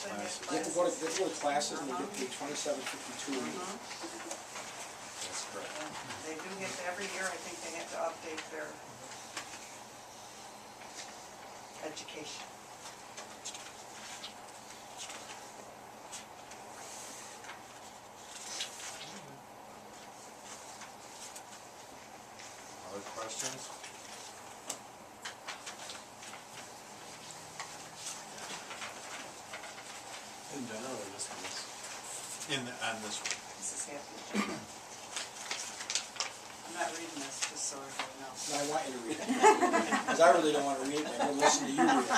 actually get They have to go to, classes. they go to classes and they get paid $27.52 a week. That's correct. They do get, every year, I think they have to update their education. Other questions? In general, or just on this? On this one. This is half the agenda. I'm not reading this, just so everybody knows. And I want you to read it. Because I really don't want to read it, I'm going to listen to you read it.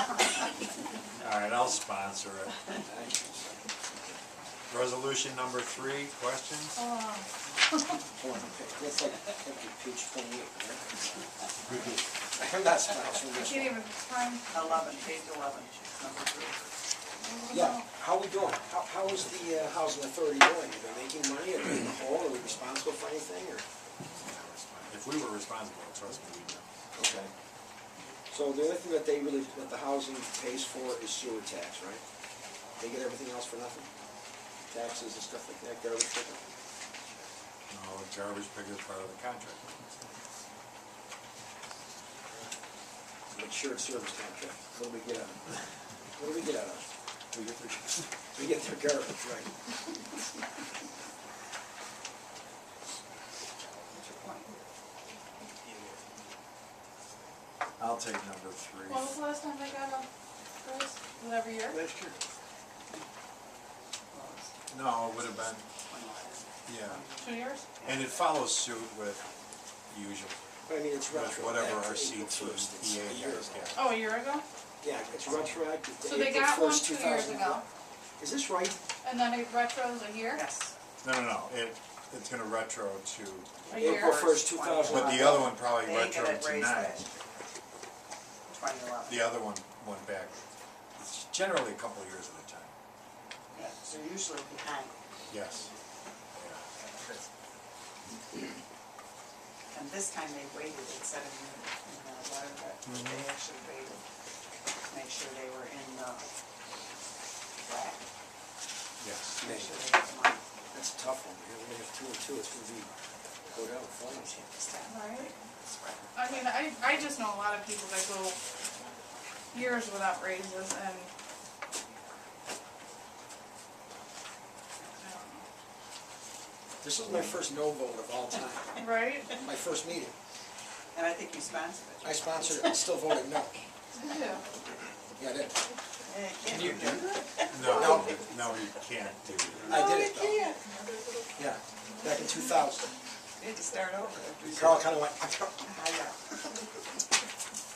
All right, I'll sponsor it. Thank you. Resolution number 3, questions? Hold on, that's like page 28, right? I'm not sponsoring I this can't one. even find. 11, page 11, number 3. Yeah, how we doing? How is the housing authority doing? Are they making money? Are they in the hole? Are we responsible for anything, or? If we were responsible, trust me, we'd know. Okay. So the other thing that they really, that the housing pays for is sewer tax, right? They get everything else for nothing? Taxes and stuff like that, garbage pickup? No, garbage picker is part of the contract. Insured service contract, what do we get out of it? What do we get out of it? We get their garbage, right? What's your point? I'll take number 3. When was the last time they got a raise? Was it every year? Last year. Well, it's No, it would have been, 20. yeah. 2 years? And it follows suit with usual, I mean, it's with retro. whatever back our to April C2 1st. It's EA a year guys ago. get. Oh, a year ago? Yeah, it's retroactive to So they April got one 1st, 2 years 2001. ago, Is this right? and then it retros a year? Yes. No, it's gonna retro to, A year? April 1st, 2001. but the other one probably They retro got it to raised 9. last year. 2011. The other one went back. It's generally a couple of years at a time. Yeah, so usually behind. Yes. And this time they waited, it said in the letter that they actually waited to make sure they were in the black, Yes. make sure they had money. That's a tough one. We're gonna have 2 and 2, it's gonna be, go down flames. Right. That's right. I mean, I just know a lot of people that go years without raises, and I don't This is my first no vote of all time, know. Right? my first meeting. And I think you sponsored it. I sponsored it, I still voted no. Yeah. Yeah, I did. Can you do that? No, you can't do that. I did No, it you though. can't. Yeah, back in 2000. You had to start over. Carl kinda went, I know.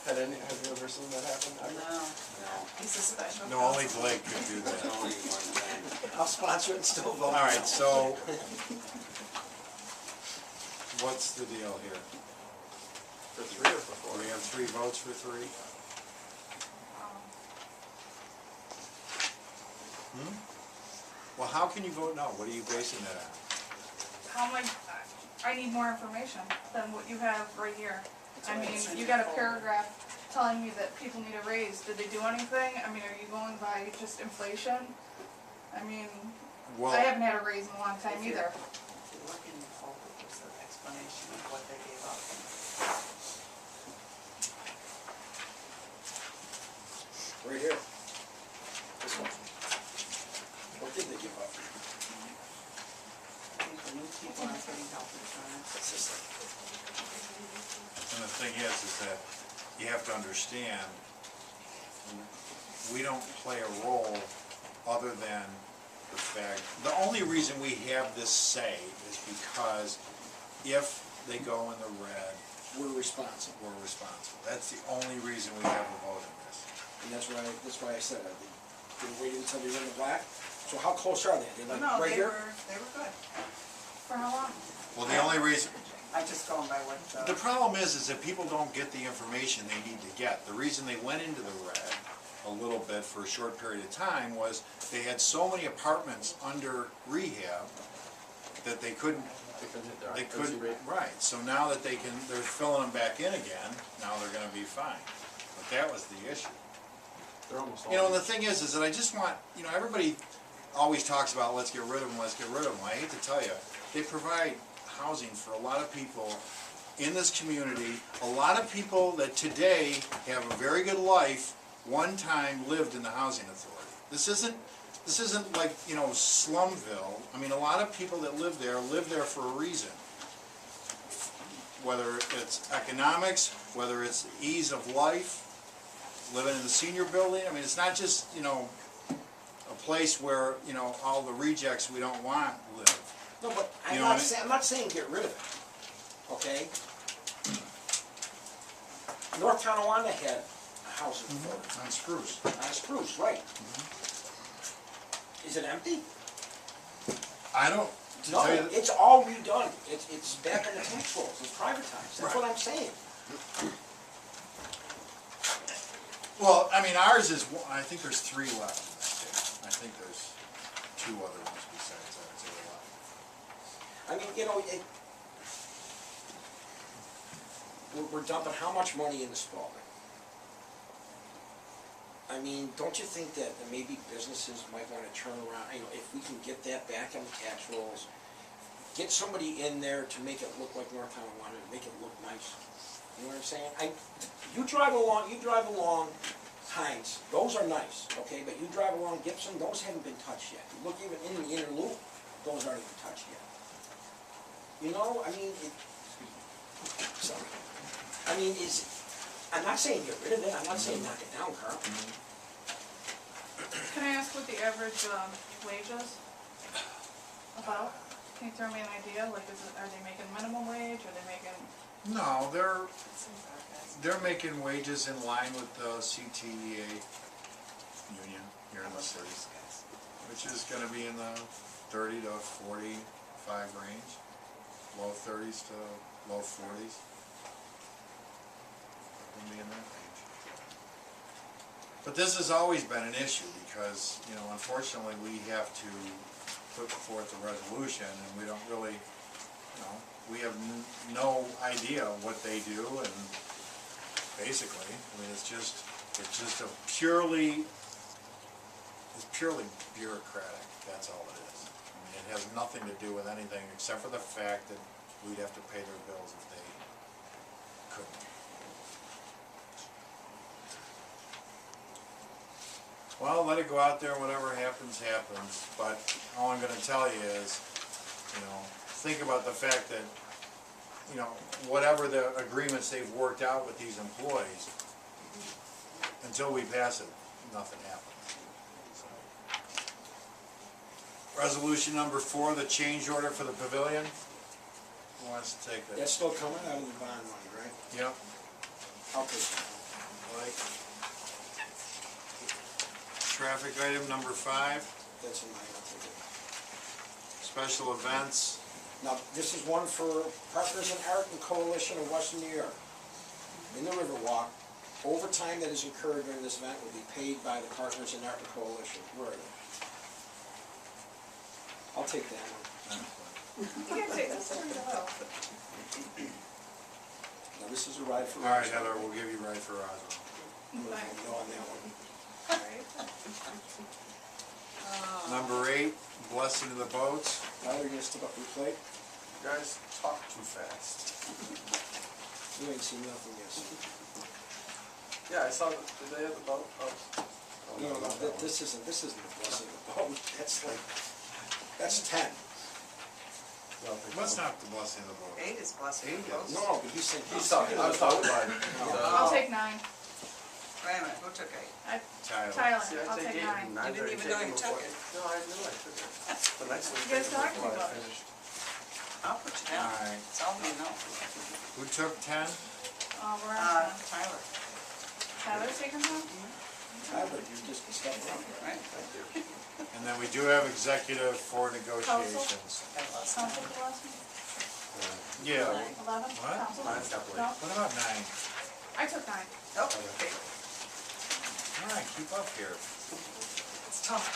Have you ever seen that happen? No, he's a special. No, only Blake could do that. I'll sponsor it and still vote. All right, so what's the deal here? For 3 or for 4? We have 3 votes for 3? Well, how can you vote no? What are you basing that on? How much, I need more information than what you have right here. I mean, you got a paragraph telling me that people need a raise. Did they do anything? I mean, are you going by just inflation? I mean, Well, I haven't had a raise in a long time either. If you look in the folder, there's an explanation of what they gave up. Right here. This one. What did they give up? I think the new people aren't getting health insurance. What's this thing? and the thing is that you have to understand, we don't play a role other than the fact, the only reason we have this say is because if they go in the red, We're responsible. we're responsible. That's the only reason we have a vote in this. And that's why I said, they waited until they were in the black. So how close are they? They're like No, right they here? were good. For how long? Well, the only reason, I'm just going by what the problem is that people don't get the information they need to get. The reason they went into the red a little bit for a short period of time was they had so many apartments under rehab that they couldn't, They couldn't hit their occupancy rate. right. So now that they're filling them back in again, now they're gonna be fine. But that was the issue. They're almost all. You know, and the thing is that I just want, you know, everybody always talks about, let's get rid of them, let's get rid of them. I hate to tell you, they provide housing for a lot of people in this community. A lot of people that today have a very good life, one time lived in the housing authority. This isn't like, you know, Slumville. I mean, a lot of people that live there for a reason. Whether it's economics, whether it's ease of life, living in the senior building. I mean, it's not just, you know, a place where, you know, all the rejects we don't want live. No, but You know what I mean? I'm not saying get rid of it, okay? North Tonawanda had a housing authority, On Spruce. on Spruce, right? Is it empty? I don't, to No, tell you, it's all redone, it's back in the tax rolls, it's privatized, that's what I'm saying. well, I mean, ours is, I think there's 3 left in this case. I think there's 2 other ones besides that, so they're left. I mean, you know, we're dumping how much money in the Spalding? I mean, don't you think that maybe businesses might wanna turn around, you know, if we can get that back on the tax rolls, get somebody in there to make it look like North Tonawanda, make it look nice. You know what I'm saying? You drive along Heinz, those are nice, okay, but you drive along Gibson, those haven't been touched yet. You look even in the inner loop, those aren't even touched yet. You know, I mean, sorry. I mean, I'm not saying get rid of it, I'm not saying knock it down, Carl. Can I ask what the average wage is? About? Can you throw me an idea? Like, are they making minimum wage? Are they making? No, they're making wages in line with the CTEA union here in the city, which is gonna be in the 30 to 45 range, low 30s to low 40s. Gonna be in that range. But this has always been an issue because, you know, unfortunately, we have to put forth a resolution and we don't really, you know, we have no idea what they do, and basically, I mean, it's just a purely bureaucratic, that's all it is. I mean, it has nothing to do with anything except for the fact that we'd have to pay their bills if they couldn't. Well, let it go out there, whatever happens, happens, but all I'm gonna tell you is, you know, think about the fact that, you know, whatever the agreements they've worked out with these employees, until we pass it, nothing happens. So. Resolution number 4, the change order for the pavilion. Who wants to take that? That's still coming out of the bond money, right? Yep. I'll take that. Mike. Traffic item number 5, That's in mine, I'll take it. special events. Now, this is one for Partners in Art and Coalition of Western New York. In the Riverwalk, overtime that is incurred during this event will be paid by the Partners in Art and Coalition. Where are they? I'll take that one. You can't take this one out. Now, this is a ride for. All right, Heather, we'll give you right for Roswell. No on that one. Number 8, blessing of the boats. Tyler, you gonna step up your plate? You guys talk too fast. You ain't seen nothing yet. Yeah, I saw, did they have the boat? Oh. No, this isn't the blessing of the boat. That's 10. What's not the blessing of the boat? 8 is blessing of the boats. No, but he's saying. He's talking, I was talking about. I'll take 9. Wait a minute, who took 8? Tyler. Tyler, See, I I'll take 9. You didn't even know you took it. No, I knew I took it. The next one. You guys talked before I about it. finished. I'll put you down. Alright. Tell me no. Who took 10? We're on 10. Tyler, Tyler's taking 10? Tyler, you just step up. right? And then we do have executive for negotiations. Council for the last one? Yeah. 11? What? Council? Mine's got No? What about 9? I took 9. Oh, okay. Alright, keep up here. It's tough.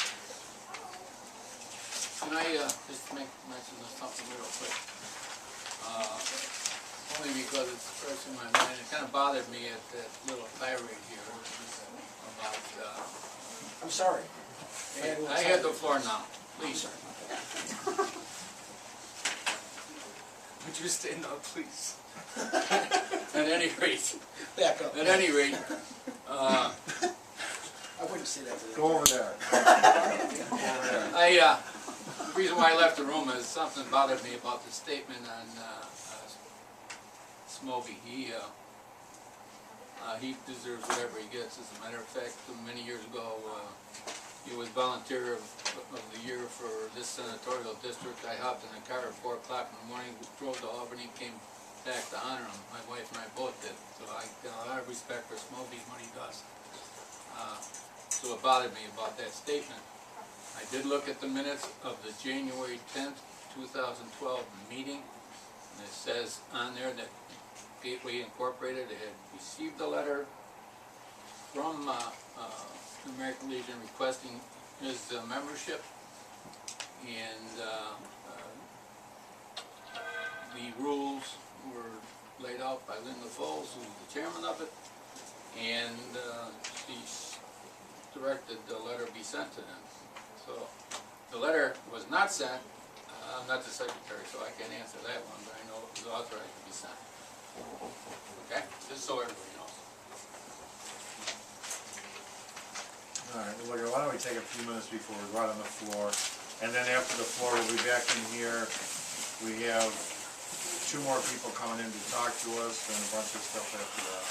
Can I just make mention of something real quick? Only because it's fresh in my mind. It kind of bothered me at that little tirade here about, I'm sorry. I had the floor now, please. Would you stand up, please? At any rate, Back up. at any rate, I wouldn't say that to the. Go over there. the reason why I left the room is something bothered me about the statement on, Smokey. He deserves whatever he gets. As a matter of fact, many years ago, he was volunteer of the year for this senatorial district. I hopped in the car at 4 o'clock in the morning, drove to Albany, came back to honor him. My wife and I both did. So I got a lot of respect for Smokey and what he does. So it bothered me about that statement. I did look at the minutes of the January 10th, 2012 meeting, and it says on there that Gateway Incorporated had received a letter from the American Legion requesting his membership, and the rules were laid out by Linda Foles, who's the chairman of it, and she directed the letter be sent to them. So the letter was not sent. I'm not the secretary, so I can't answer that one, but I know it was authorized to be sent. Okay, just so everybody knows. All right, well, look, why don't we take a few minutes before we go out on the floor, and then after the floor, we'll be back in here. We have 2 more people coming in to talk to us, and a bunch of stuff after that.